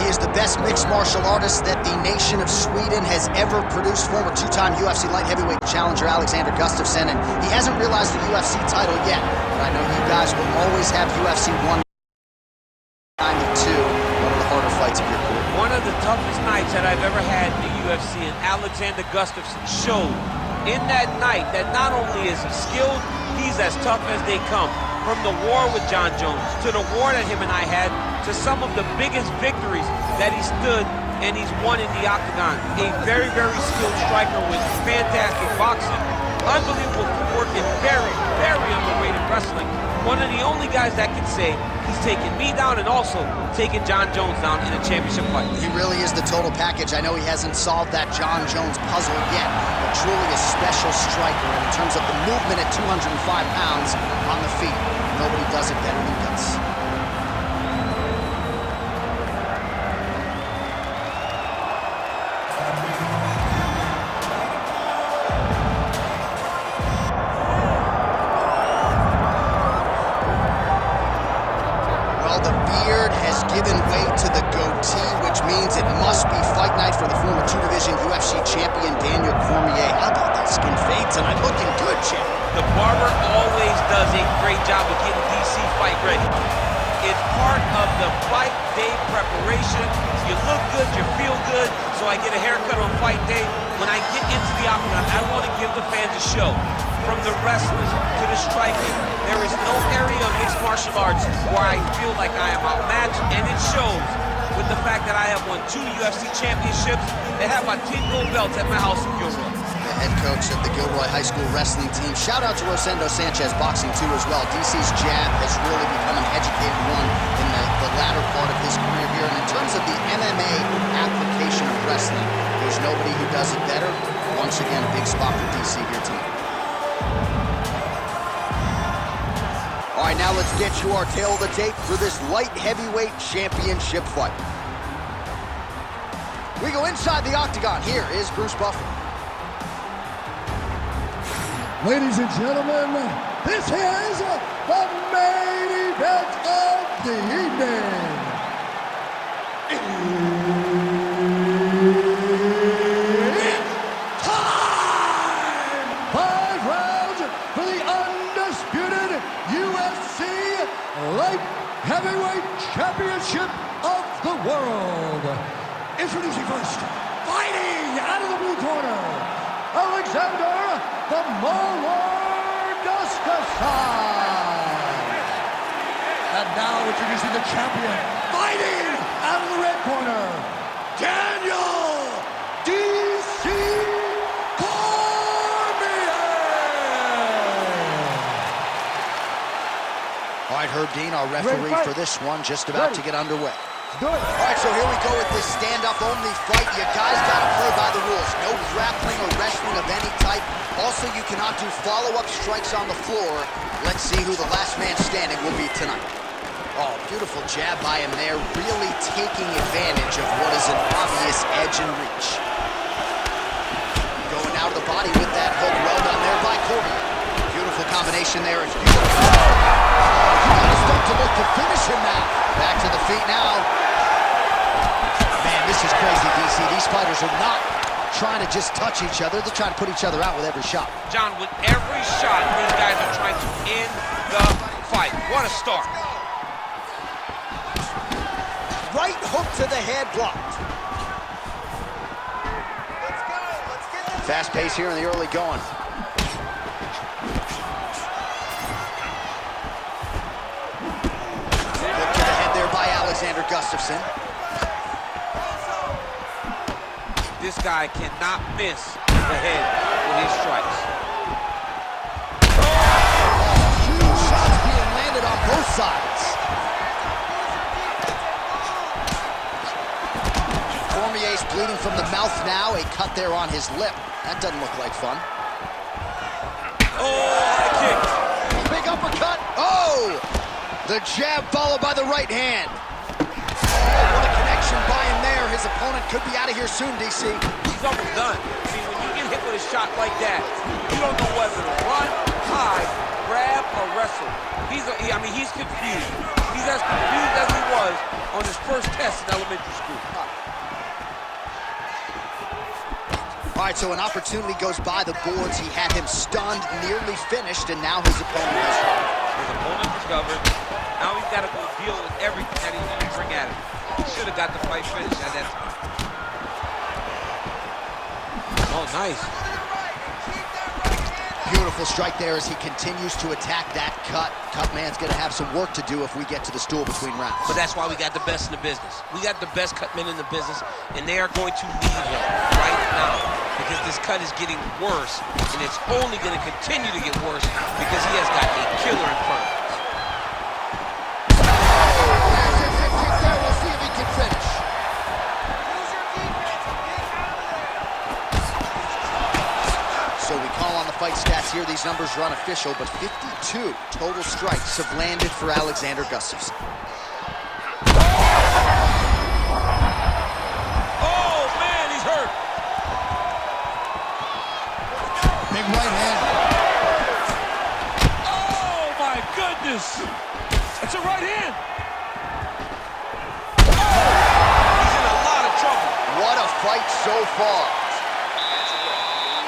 He is the best mixed martial artist that the nation of Sweden has ever produced. Former two-time UFC light heavyweight challenger Alexander Gustafsson, and he hasn't realized the UFC title yet. But I know you guys will always have UFC 192, one of the harder fights of your career. One of the toughest nights that I've ever had in the UFC, and Alexander Gustafsson showed in that night that not only is he skilled, he's as tough as they come. From the war with John Jones, to the war that him and I had, to some of the biggest victories that he stood and he's won in the octagon. A very, very skilled striker with fantastic boxing, unbelievable work, and very, very underrated wrestling. One of the only guys that can say he's taken me down and also taken John Jones down in a championship fight. He really is the total package. I know he hasn't solved that John Jones puzzle yet, but truly a special striker. And in terms of the movement at 205 pounds on the feet, nobody does it better than Gus. Given way to the goatee, which means it must be fight night for the former two-division UFC champion Daniel Cormier. How about that skin fade tonight? Looking good, champ. The barber always does a great job of getting DC fight ready. It's part of the fight day preparation. You look good, you feel good, so I get a haircut on fight day. When I get into the octagon, I want to give the fans a show. From the wrestlers to the striking, there is no area of mixed martial arts where I feel like I am outmatched, and it shows with the fact that I have won 2 UFC championships and have my 10 gold belts at my house in Gilroy. The head coach of the Gilroy High School wrestling team. Shout out to Rosendo Sanchez Boxing too as well. DC's jab has really become an educated one in the latter part of his career here. And in terms of the MMA application of wrestling, there's nobody who does it better. Once again, a big spot for DC here tonight. All right, now let's get you our tail of the tape for this light heavyweight championship fight. We go inside the octagon. Here is Bruce Buffer. Ladies and gentlemen, this is the main event of the evening. It's time! 5 rounds for the undisputed UFC Light Heavyweight Championship of the world. Introducing first, fighting out of the blue corner, Alexander the Mauler Gustafsson. And now introducing the champion, fighting out of the red corner, Daniel DC Cormier. All right, Herb Dean, our referee for this one, just about to get underway. All right, so here we go with this stand-up only fight. You guys got to play by the rules. No grappling or wrestling of any type. Also, you cannot do follow-up strikes on the floor. Let's see who the last man standing will be tonight. Oh, beautiful jab by him there, really taking advantage of what is an obvious edge and reach. Going out of the body with that hook. Well done there by Cormier. Beautiful combination there. It's beautiful. You gotta start to look to finish him now. Back to the feet now. Man, this is crazy, DC. These fighters are not trying to just touch each other. They're trying to put each other out with every shot. John, with every shot, these guys are trying to end the fight. What a start. Right hook to the head, blocked. Let's go. Let's get this. Fast pace here in the early going. Hook to the head there by Alexander Gustafsson. This guy cannot miss the head with his strikes. Huge shots being landed on both sides. Cormier's bleeding from the mouth now. A cut there on his lip. That doesn't look like fun. Oh, high kick. Big uppercut. Oh! The jab followed by the right hand. What a connection by him there. His opponent could be out of here soon, DC. He's almost done. See, when you get hit with a shot like that, you don't know whether to run, hide, grab, or wrestle. He's confused. He's as confused as he was on his first test in elementary school. All right, so an opportunity goes by the boards. He had him stunned, nearly finished, and now his opponent has... His opponent recovered. Now he's got to go deal with everything that he's going to bring at him. He should have got the fight finished at that time. Oh, nice. Beautiful strike there as he continues to attack that cut. Cut man's going to have some work to do if we get to the stool between rounds. But that's why we got the best in the business. We got the best cut men in the business, and they are going to need him right now because this cut is getting worse, and it's only going to continue to get worse because he has got a killer in front of him. We'll see if he can finish. So we call on the fight stats here. These numbers are unofficial, but 52 total strikes have landed for Alexander Gustafsson. Oh, man, he's hurt. Big right hand. Oh, my goodness. It's a right hand. He's in a lot of trouble. What a fight so far.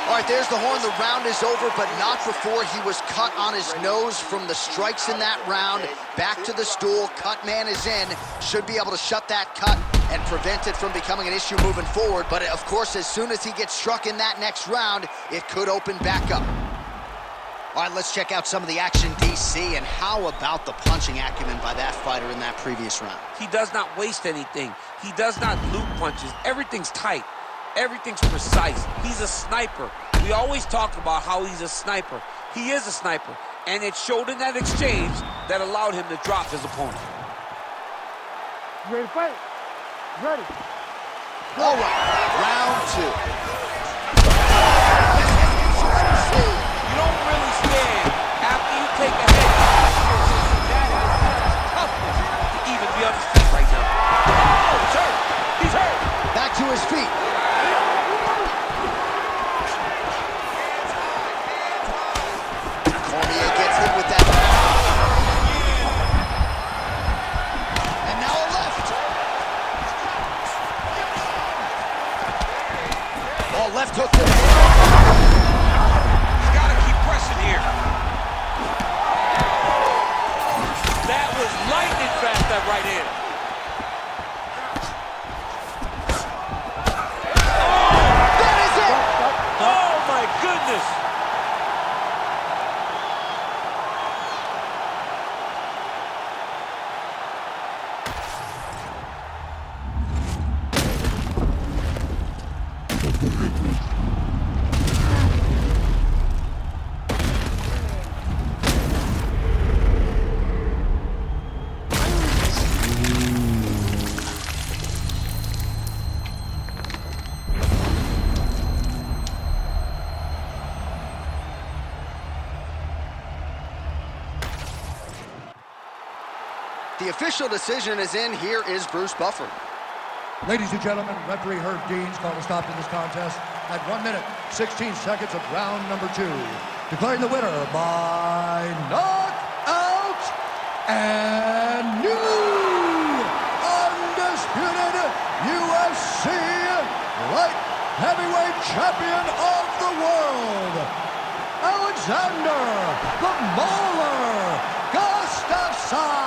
All right, there's the horn. The round is over, but not before he was cut on his nose from the strikes in that round. Back to the stool. Cut man is in. Should be able to shut that cut and prevent it from becoming an issue moving forward. But, of course, as soon as he gets struck in that next round, it could open back up. All right, let's check out some of the action, DC, and how about the punching acumen by that fighter in that previous round? He does not waste anything. He does not loop punches. Everything's tight. Everything's precise. He's a sniper. We always talk about how he's a sniper. He is a sniper, and it showed in that exchange that allowed him to drop his opponent. You ready to fight? Ready. All right, round two. You don't really stand after you take a head. That is toughness to even be on his feet right now. Oh, he's hurt. He's hurt. Back to his feet. Cormier gets hit with that. And now a left. Oh, left hook to the head. He's got to keep pressing here. That was lightning fast, that right hand. That is it. Oh, my goodness. The official decision is in. Here is Bruce Buffer. Ladies and gentlemen, referee Herb Dean's called a stop to this contest at 1 minute, 16 seconds of round number 2. Declaring the winner by knockout and new undisputed UFC light heavyweight champion of the world, Alexander the Mauler Gustafsson.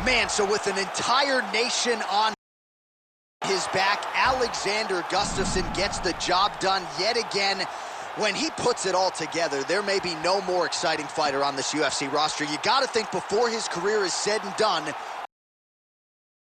Man, so with an entire nation on his back, Alexander Gustafsson gets the job done yet again. When he puts it all together, there may be no more exciting fighter on this UFC roster. You got to think before his career is said and done,